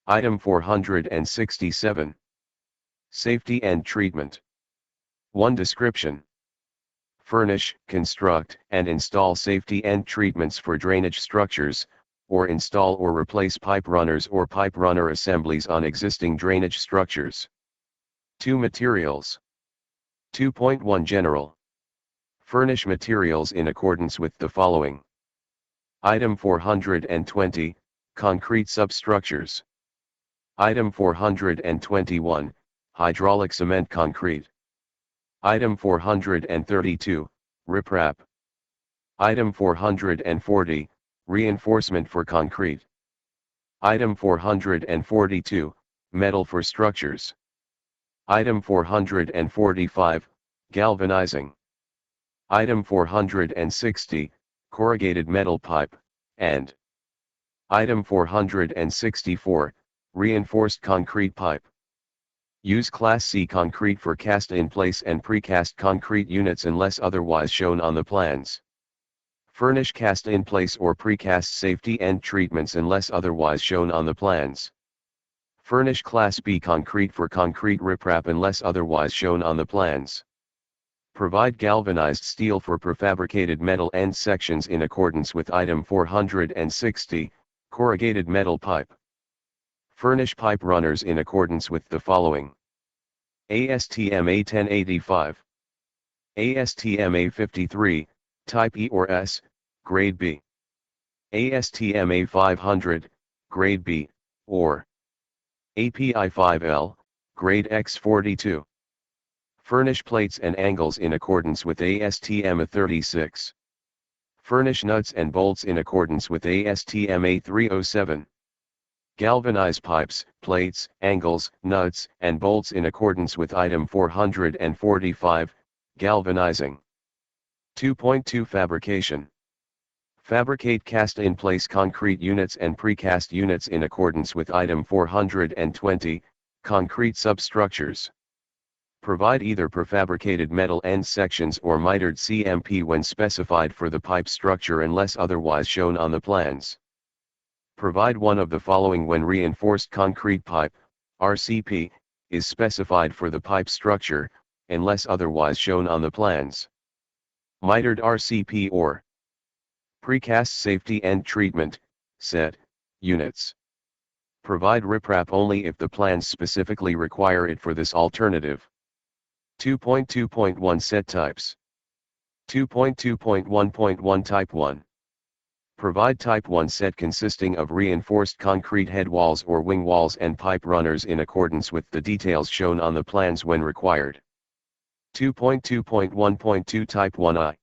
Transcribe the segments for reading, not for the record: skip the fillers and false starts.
Item 467. Safety and treatment. 1. Description. Furnish, construct, and install safety and treatments for drainage structures, or install or replace pipe runners or pipe runner assemblies on existing drainage structures. 2. Materials. 2.1 General. Furnish materials in accordance with the following. Item 420, Concrete substructures. Item 421, Hydraulic cement concrete. Item 432, Riprap. Item 440, Reinforcement for concrete. Item 442, Metal for structures. Item 445, Galvanizing. Item 460, Corrugated metal pipe, and Item 464, Reinforced concrete pipe. Use Class C concrete for cast-in-place and precast concrete units unless otherwise shown on the plans. Furnish cast-in-place or precast safety and treatments unless otherwise shown on the plans. Furnish Class B concrete for concrete riprap unless otherwise shown on the plans. Provide galvanized steel for prefabricated metal end sections in accordance with Item 460, Corrugated metal pipe. Furnish pipe runners in accordance with the following. ASTM A1085. ASTM A53, Type E or S, Grade B. ASTM A500, Grade B, or API 5L, Grade X42. Furnish plates and angles in accordance with ASTM A36. Furnish nuts and bolts in accordance with ASTM A307. Galvanize pipes, plates, angles, nuts, and bolts in accordance with Item 445, Galvanizing. 2.2 Fabrication. Fabricate cast-in-place concrete units and precast units in accordance with Item 420, Concrete substructures. Provide either prefabricated metal end sections or mitered CMP when specified for the pipe structure unless otherwise shown on the plans. Provide one of the following when reinforced concrete pipe, RCP, is specified for the pipe structure, unless otherwise shown on the plans. Mitered RCP or precast safety and treatment, set, units. Provide riprap only if the plans specifically require it for this alternative. 2.2.1 Set types. 2.2.1.1 Type 1. Provide Type 1 set consisting of reinforced concrete head walls or wing walls and pipe runners in accordance with the details shown on the plans when required. 2.2.1.2 Type 1I.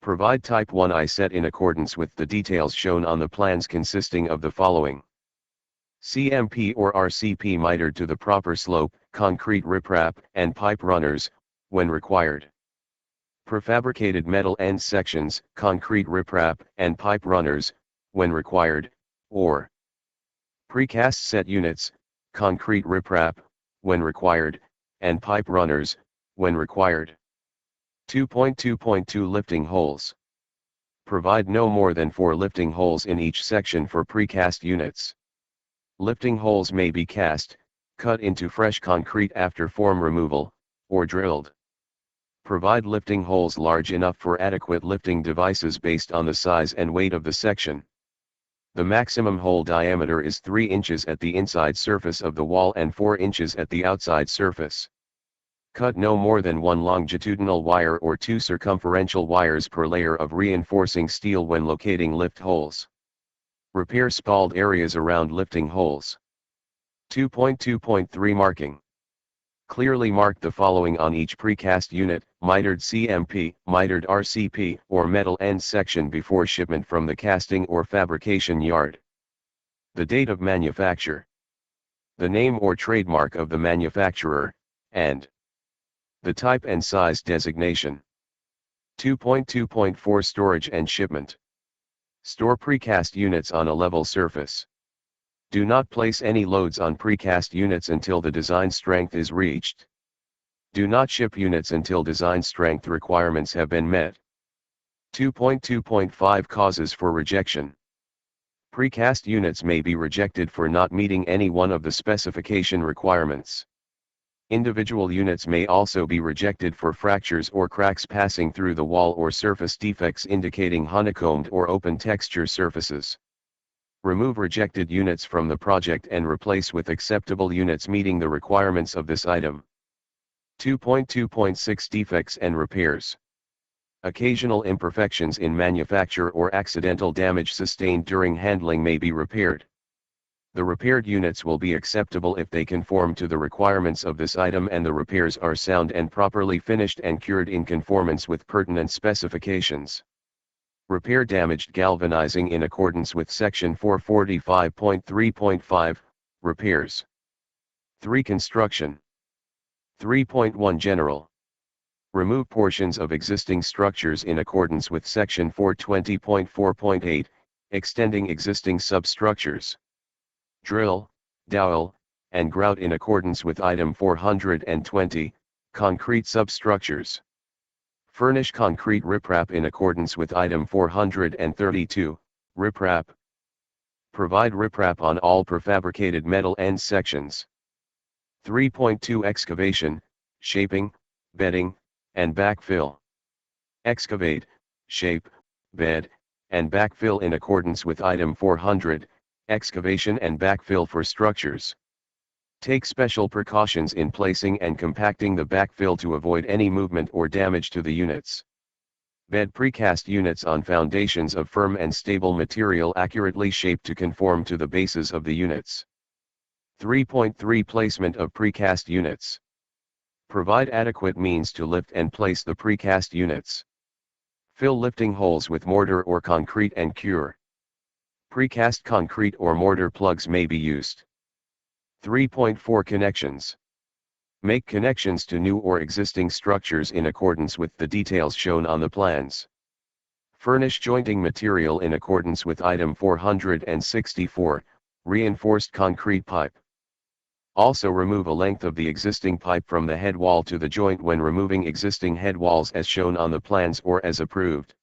Provide Type 1I set in accordance with the details shown on the plans consisting of the following. CMP or RCP mitered to the proper slope, concrete riprap, and pipe runners, when required. Prefabricated metal end sections, concrete riprap, and pipe runners, when required, or precast set units, concrete riprap, when required, and pipe runners, when required. 2.2.2 Lifting holes. Provide no more than 4 lifting holes in each section for precast units. Lifting holes may be cast, cut into fresh concrete after form removal, or drilled. Provide lifting holes large enough for adequate lifting devices based on the size and weight of the section. The maximum hole diameter is 3 inches at the inside surface of the wall and 4 inches at the outside surface. Cut no more than 1 longitudinal wire or 2 circumferential wires per layer of reinforcing steel when locating lift holes. Repair spalled areas around lifting holes. 2.2.3 Marking. Clearly mark the following on each precast unit, mitered CMP, mitered RCP, or metal end section before shipment from the casting or fabrication yard. The date of manufacture. The name or trademark of the manufacturer, and the type and size designation. 2.2.4 Storage and shipment. Store precast units on a level surface. Do not place any loads on precast units until the design strength is reached. Do not ship units until design strength requirements have been met. 2.2.5 Causes for rejection. Precast units may be rejected for not meeting any one of the specification requirements. Individual units may also be rejected for fractures or cracks passing through the wall or surface defects indicating honeycombed or open texture surfaces. Remove rejected units from the project and replace with acceptable units meeting the requirements of this item. 2.2.6 Defects and repairs. Occasional imperfections in manufacture or accidental damage sustained during handling may be repaired. The repaired units will be acceptable if they conform to the requirements of this item and the repairs are sound and properly finished and cured in conformance with pertinent specifications. Repair damaged galvanizing in accordance with Section 445.3.5, repairs. 3. Construction. 3.1 General. Remove portions of existing structures in accordance with Section 420.4.8, extending existing substructures. Drill, dowel, and grout in accordance with Item 420, concrete substructures. Furnish concrete riprap in accordance with Item 432, riprap. Provide riprap on all prefabricated metal end sections. 3.2 Excavation, shaping, bedding, and backfill. Excavate, shape, bed, and backfill in accordance with Item 400, excavation and backfill for structures. Take special precautions in placing and compacting the backfill to avoid any movement or damage to the units. Bed precast units on foundations of firm and stable material accurately shaped to conform to the bases of the units. 3.3 Placement of precast units. Provide adequate means to lift and place the precast units. Fill lifting holes with mortar or concrete and cure. Precast concrete or mortar plugs may be used. 3.4 Connections. Make connections to new or existing structures in accordance with the details shown on the plans. Furnish jointing material in accordance with Item 464, reinforced concrete pipe. Also remove a length of the existing pipe from the head wall to the joint when removing existing head walls as shown on the plans or as approved.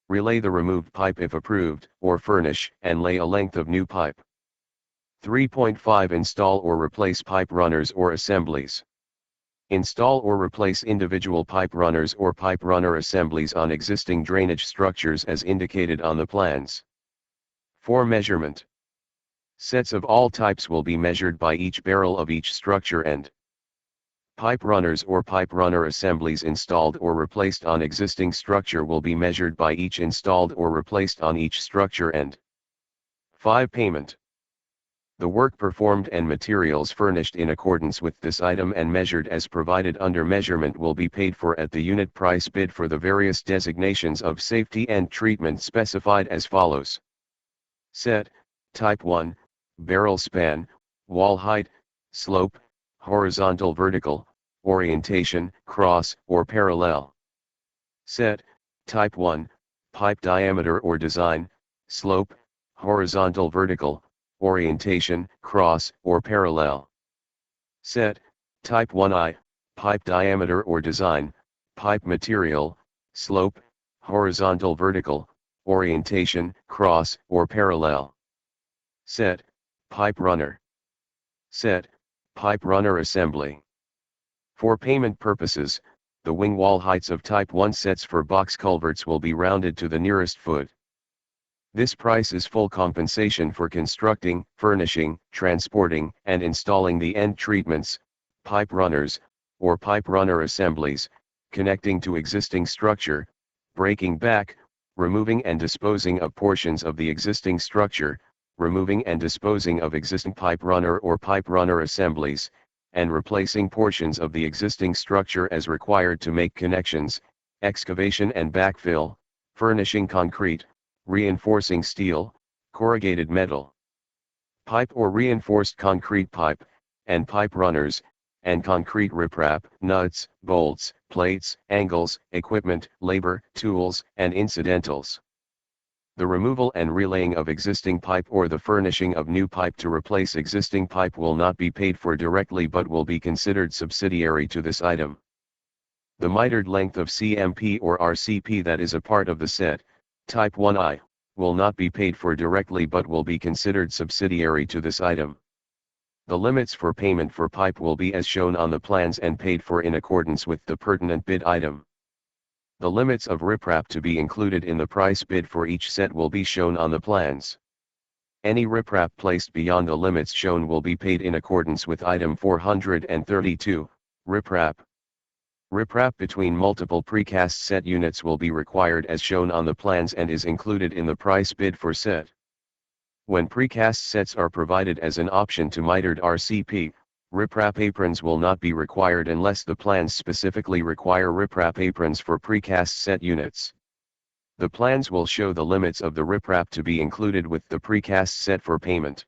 Relay the removed pipe if approved, or furnish and lay a length of new pipe. 3.5 Install or replace pipe runners or assemblies. Install or replace individual pipe runners or pipe runner assemblies on existing drainage structures as indicated on the plans. 4. Measurement. Sets of all types will be measured by each barrel of each structure and pipe runners or pipe runner assemblies installed or replaced on existing structure will be measured by each installed or replaced on each structure and 5. Payment. The work performed and materials furnished in accordance with this item and measured as provided under measurement will be paid for at the unit price bid for the various designations of safety and treatment specified as follows. Set, Type 1, barrel span, wall height, slope, horizontal vertical, orientation, cross or parallel. Set, Type 1, pipe diameter or design, slope, horizontal vertical, orientation, cross or parallel. Set, Type 1I, pipe diameter or design, pipe material, slope, horizontal vertical, orientation, cross or parallel. Set, pipe runner. Set, pipe runner assembly. For payment purposes, the wing wall heights of Type 1 sets for box culverts will be rounded to the nearest foot. This price is full compensation for constructing, furnishing, transporting, and installing the end treatments, pipe runners, or pipe runner assemblies, connecting to existing structure, breaking back, removing and disposing of portions of the existing structure, removing and disposing of existing pipe runner or pipe runner assemblies, and replacing portions of the existing structure as required to make connections, excavation and backfill, furnishing concrete, reinforcing steel, corrugated metal, pipe or reinforced concrete pipe, and pipe runners, and concrete riprap, nuts, bolts, plates, angles, equipment, labor, tools, and incidentals. The removal and relaying of existing pipe or the furnishing of new pipe to replace existing pipe will not be paid for directly but will be considered subsidiary to this item. The mitered length of CMP or RCP that is a part of the set, Type 1I, will not be paid for directly but will be considered subsidiary to this item. The limits for payment for pipe will be as shown on the plans and paid for in accordance with the pertinent bid item. The limits of riprap to be included in the price bid for each set will be shown on the plans. Any riprap placed beyond the limits shown will be paid in accordance with item 432, riprap. Riprap between multiple precast set units will be required as shown on the plans and is included in the price bid for set. When precast sets are provided as an option to mitered RCP, riprap aprons will not be required unless the plans specifically require riprap aprons for precast set units. The plans will show the limits of the riprap to be included with the precast set for payment.